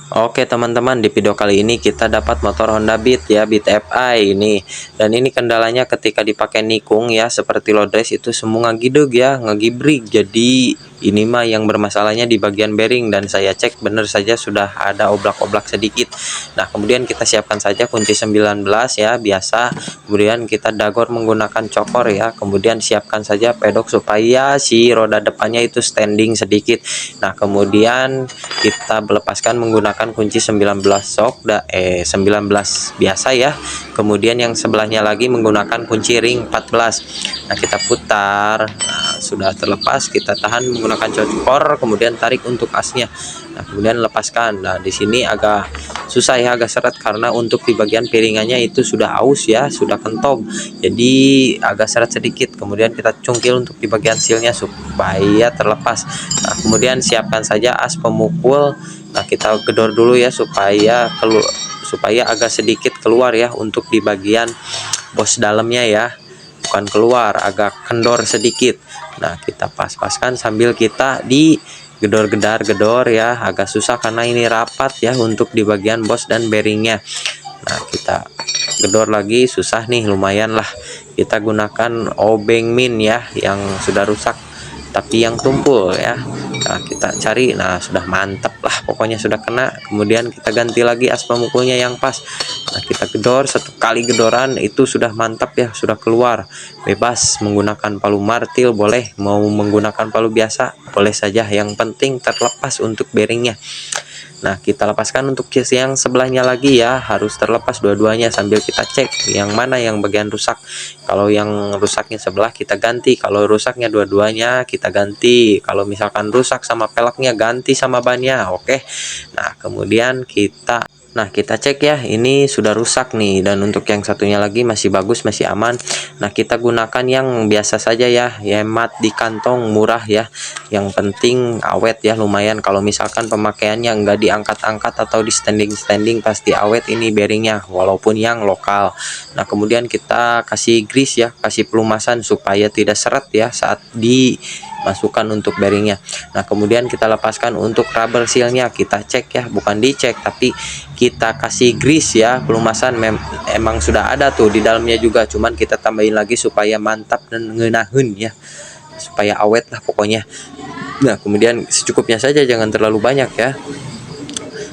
Oke teman-teman, di video kali ini kita dapat motor Honda Beat ya, Beat FI ini. Dan ini kendalanya ketika dipakai nikung ya, seperti load race itu semua ngagideg ya, ngegibrig. Jadi ini mah yang bermasalahnya di bagian bearing, dan saya cek benar saja sudah ada oblak-oblak sedikit. Nah, kemudian kita siapkan saja kunci 19 ya, biasa. Kemudian kita dagor menggunakan cokor ya. Kemudian siapkan saja pedok supaya si roda depannya itu standing sedikit. Nah, kemudian kita melepaskan menggunakan kunci 19 sok 19 biasa ya. Kemudian yang sebelahnya lagi menggunakan kunci ring 14. Nah, kita putar. Nah, sudah terlepas, kita tahan menggunakan cokor, kemudian tarik untuk asnya. Nah, kemudian lepaskan. Nah, di sini agak susah ya, agak seret karena untuk di bagian piringannya itu sudah aus ya, sudah kentob. Jadi agak seret sedikit. Kemudian kita cungkil untuk di bagian sealnya supaya terlepas. Nah, kemudian siapkan saja as pemukul. Nah, kita gedor dulu ya supaya agak sedikit keluar ya untuk di bagian bos dalamnya ya. Bukan keluar, agak kendor sedikit. Nah, kita pas-paskan sambil kita gedor ya, agak susah karena ini rapat ya untuk di bagian bos dan bearingnya. Nah, kita gedor lagi, susah nih, lumayan lah. Kita gunakan obeng min ya yang sudah rusak tapi yang tumpul ya. Nah, kita cari, nah sudah mantap lah, pokoknya sudah kena. Kemudian kita ganti lagi as pemukulnya yang pas. Nah, kita gedor, satu kali gedoran itu sudah mantap ya, sudah keluar. Bebas menggunakan palu martil boleh, mau menggunakan palu biasa boleh saja, yang penting terlepas untuk bearingnya. Nah, kita lepaskan untuk yang sebelahnya lagi ya, harus terlepas dua-duanya sambil kita cek yang mana yang bagian rusak. Kalau yang rusaknya sebelah kita ganti, kalau rusaknya dua-duanya kita ganti. Kalau misalkan rusak sama peleknya, ganti sama bannya. Oke. Nah, kemudian kita cek ya, ini sudah rusak nih, dan untuk yang satunya lagi masih bagus, masih aman. Nah, kita gunakan yang biasa saja ya, hemat di kantong, murah ya. Yang penting awet ya, lumayan. Kalau misalkan pemakaiannya enggak diangkat-angkat atau di standing pasti awet ini bearingnya, walaupun yang lokal. Nah, kemudian kita kasih grease ya, kasih pelumasan supaya tidak seret ya saat dimasukkan untuk bearingnya. Nah, kemudian kita lepaskan untuk rubber sealnya, kita cek ya, bukan dicek tapi kita kasih grease ya, pelumasan emang sudah ada tuh di dalamnya juga, cuman kita tambahin lagi supaya mantap dan ngeunahun ya, supaya awet lah pokoknya. Nah, kemudian secukupnya saja, jangan terlalu banyak ya.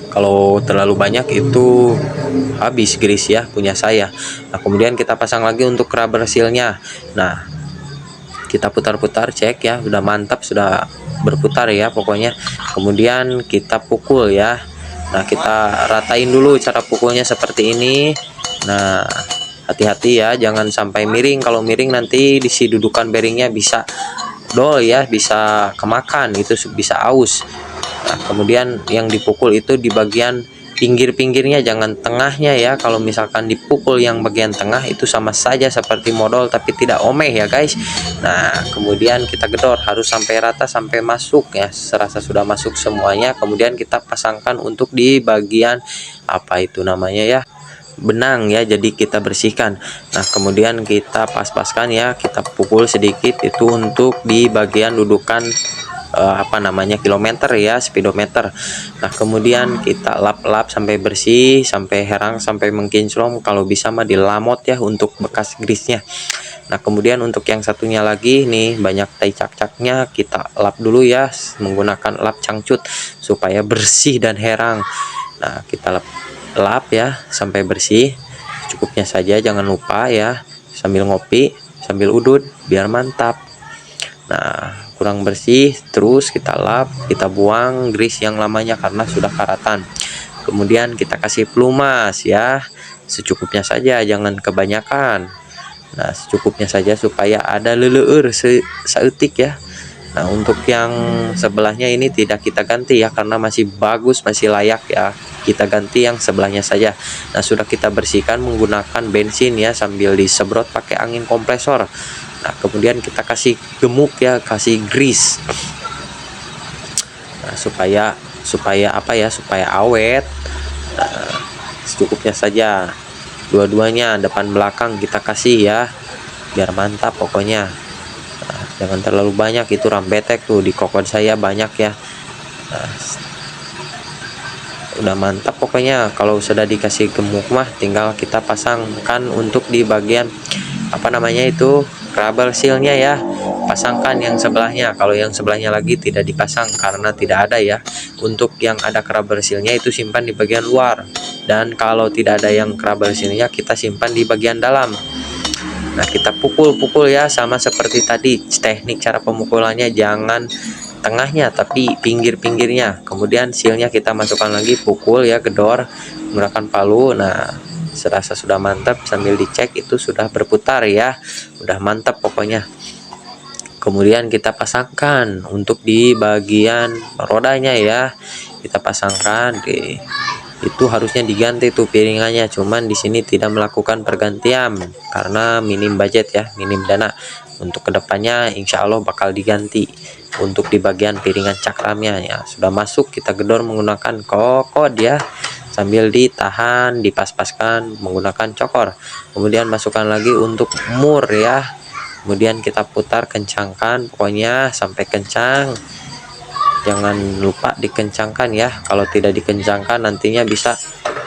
Kalau terlalu banyak itu habis grease ya punya saya. Nah, kemudian kita pasang lagi untuk rubber sealnya. Nah, kita putar-putar, cek ya, sudah mantap, sudah berputar ya pokoknya. Kemudian kita pukul ya. Nah, kita ratain dulu cara pukulnya seperti ini. Nah, hati-hati ya, jangan sampai miring. Kalau miring nanti di si dudukan bearingnya bisa dol ya, bisa kemakan, itu bisa aus. Nah, kemudian yang dipukul itu di bagian pinggir-pinggirnya, jangan tengahnya ya. Kalau misalkan dipukul yang bagian tengah itu sama saja seperti modal tapi tidak omeh ya guys. Nah, kemudian kita gedor, harus sampai rata, sampai masuk ya, serasa sudah masuk semuanya. Kemudian kita pasangkan untuk di bagian apa itu namanya ya, benang ya, jadi kita bersihkan. Nah, kemudian kita pas-paskan ya, kita pukul sedikit itu untuk di bagian dudukan apa namanya, kilometer ya, speedometer. Nah, kemudian kita lap-lap sampai bersih, sampai herang, sampai mengkinclong, kalau bisa mah dilamot ya untuk bekas grease-nya. Nah, kemudian untuk yang satunya lagi nih, banyak tai cak-caknya, kita lap dulu ya menggunakan lap cangcut supaya bersih dan herang. Nah, kita lap ya sampai bersih, cukupnya saja, jangan lupa ya, sambil ngopi sambil udut biar mantap. Nah, kurang bersih terus kita lap, kita buang grease yang lamanya karena sudah karatan. Kemudian kita kasih pelumas ya, secukupnya saja, jangan kebanyakan. Nah, secukupnya saja supaya ada leleur seetik ya. Nah, untuk yang sebelahnya ini tidak kita ganti ya karena masih bagus, masih layak ya. Kita ganti yang sebelahnya saja. Nah, sudah kita bersihkan menggunakan bensin ya sambil disemprot pakai angin kompresor. Nah, kemudian kita kasih gemuk ya, kasih grease. Nah, supaya apa ya, supaya awet. Nah, secukupnya saja. Dua-duanya depan belakang kita kasih ya, biar mantap pokoknya. Nah, jangan terlalu banyak, itu rambetek tuh di kokon saya banyak ya. Nah, udah mantap pokoknya. Kalau sudah dikasih gemuk mah tinggal kita pasangkan untuk di bagian apa namanya itu rubber sealnya ya, pasangkan yang sebelahnya. Kalau yang sebelahnya lagi tidak dipasang karena tidak ada ya. Untuk yang ada rubber sealnya itu simpan di bagian luar, dan kalau tidak ada yang rubber sealnya kita simpan di bagian dalam. Nah, kita pukul-pukul ya, sama seperti tadi. Teknik cara pemukulannya jangan tengahnya tapi pinggir-pinggirnya. Kemudian sealnya kita masukkan lagi, pukul ya, gedor menggunakan palu. Nah, serasa sudah mantap, sambil dicek itu sudah berputar ya, udah mantap pokoknya. Kemudian kita pasangkan untuk di bagian rodanya ya, kita pasangkan di itu. Harusnya diganti tuh piringannya, cuman di sini tidak melakukan pergantian karena minim budget ya, minim dana. Untuk kedepannya insya Allah bakal diganti. Untuk di bagian piringan cakramnya ya sudah masuk, kita gedor menggunakan kokod ya, sambil ditahan, dipas-paskan menggunakan cokor. Kemudian masukkan lagi untuk mur ya, kemudian kita putar, kencangkan pokoknya sampai kencang. Jangan lupa dikencangkan ya, kalau tidak dikencangkan nantinya bisa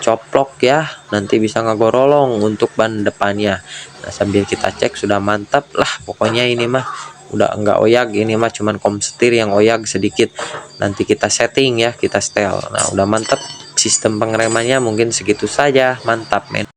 coplok ya, nanti bisa ngegorolong untuk ban depannya. Nah, sambil kita cek sudah mantap lah pokoknya. Ini mah udah enggak oyag, ini mah cuman kom setir yang oyag sedikit, nanti kita setting ya, kita setel. Nah, udah mantap. Sistem pengeremannya mungkin segitu saja, mantap men.